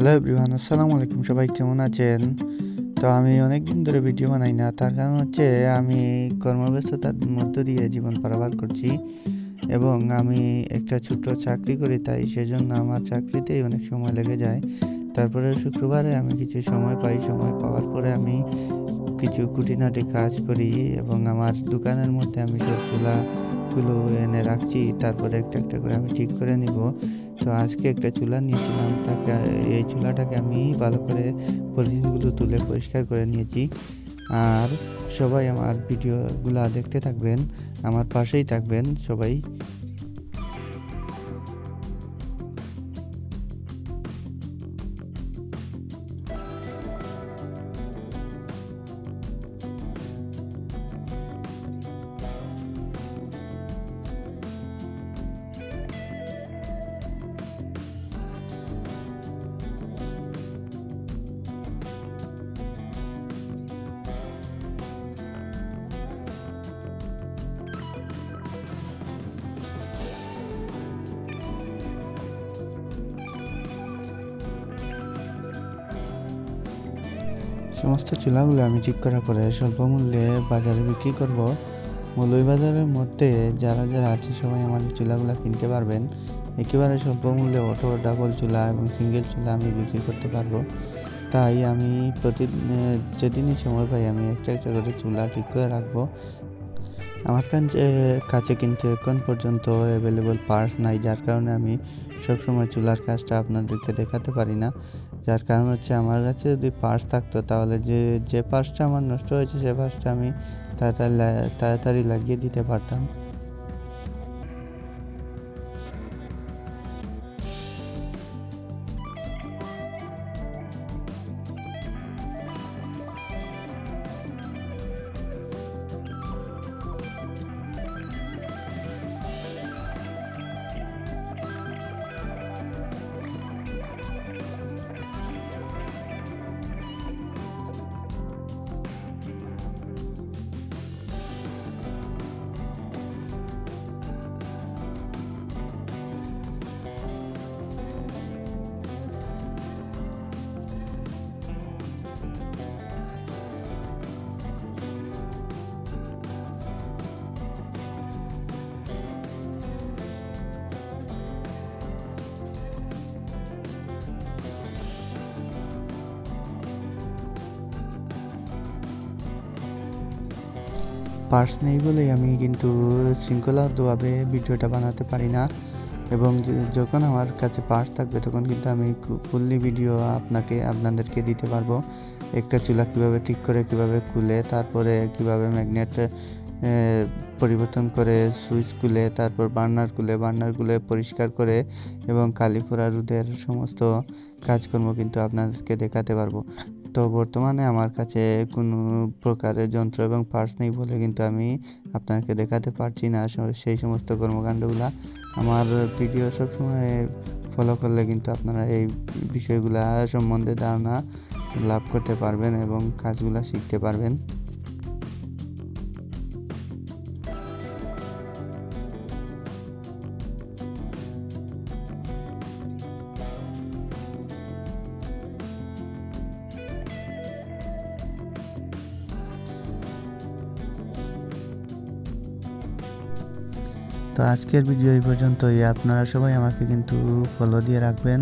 Hello everyone, আসসালামু আলাইকুম। সবাই কেমন আছেন? তো আমি অনেক দিন ধরে ভিডিও বানাই না, তার কারণ হচ্ছে আমি কর্মব্যস্ততার মধ্য দিয়ে জীবন পারাবার করছি এবং আমি একটা ছোট্ট চাকরি করি, তাই সেজন্য আমার চাকরিতেই অনেক সময় লেগে যায়। তারপরে শুক্রবারে আমি কিছু সময় পাই, সময় পাওয়ার পরে আমি কিছু খুঁটিনাটি কাজ করি এবং আমার দোকানের মধ্যে আমি সব চুলাগুলো এনে রাখছি। তারপরে একটা একটা করে আমি ঠিক করে নিব। তো আজকে একটা চুলা নিয়েছিলাম, তাকে এই চুলাটাকে আমি ভালো করে পলিথিনগুলো তুলে পরিষ্কার করে নিয়েছি। আর সবাই আমার ভিডিওগুলো দেখতে থাকবেন, আমার পাশেই থাকবেন সবাই। সমস্ত চুলাগুলো আমি ঠিক করার পরে স্বল্প মূল্যে বাজারে বিক্রি করব। মৌলভীবাজারের মধ্যে যারা যারা আছে সবাই আমার এই চুলাগুলো কিনতে পারবেন। একেবারে স্বল্প মূল্যে অটো, ডাবল চুলা এবং সিঙ্গেল চুলা আমি বিক্রি করতে পারবো। তাই আমি প্রতিদিন যেদিনই সময় পাই আমি একটা একটা করে চুলা ঠিক করে রাখবো। আমার কাছে কিন্তু এখন পর্যন্ত অ্যাভেলেবল পার্টস নাই, যার কারণে আমি সবসময় চুলার কাজটা আপনাদেরকে দেখাতে পারি না। যার কারণ হচ্ছে আমার কাছে যদি পার্টস থাকতো তাহলে যে পার্টসটা আমার নষ্ট হয়েছে সে পার্টসটা আমি তাড়াতাড়ি লাগিয়ে দিতে পারতাম। পার্টস নেই বলেই আমি কিন্তু শৃঙ্খলাবদ্ধভাবে ভিডিওটা বানাতে পারি না, এবং যখন আমার কাছে পার্টস থাকবে তখন কিন্তু আমি ফুললি ভিডিও আপনাদেরকে দিতে পারবো। একটা চুলা কীভাবে ঠিক করে, কীভাবে খুলে, তারপরে কীভাবে ম্যাগনেট পরিবর্তন করে সুইচ খুলে, তারপর বার্নারগুলো পরিষ্কার করে এবং কালিফোড়া রোধের সমস্ত কাজকর্ম কিন্তু আপনাদেরকে দেখাতে পারবো। তো বর্তমানে আমার কাছে কোনো প্রকারের যন্ত্র এবং পার্টস নেই বলে কিন্তু আমি আপনাকে দেখাতে পারছি না সেই সমস্ত কর্মকাণ্ডগুলা। আমার ভিডিও সবসময় ফলো করলে কিন্তু আপনারা এই বিষয়গুলা সম্বন্ধে ধারণা লাভ করতে পারবেন এবং কাজগুলা শিখতে পারবেন। তো আজকের ভিডিও এই পর্যন্তই। আপনারা সবাই আমাকে কিন্তু ফলো দিয়ে রাখবেন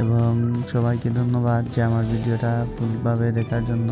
এবং সবাইকে ধন্যবাদ যে আমার ভিডিওটা ফুলভাবে দেখার জন্য।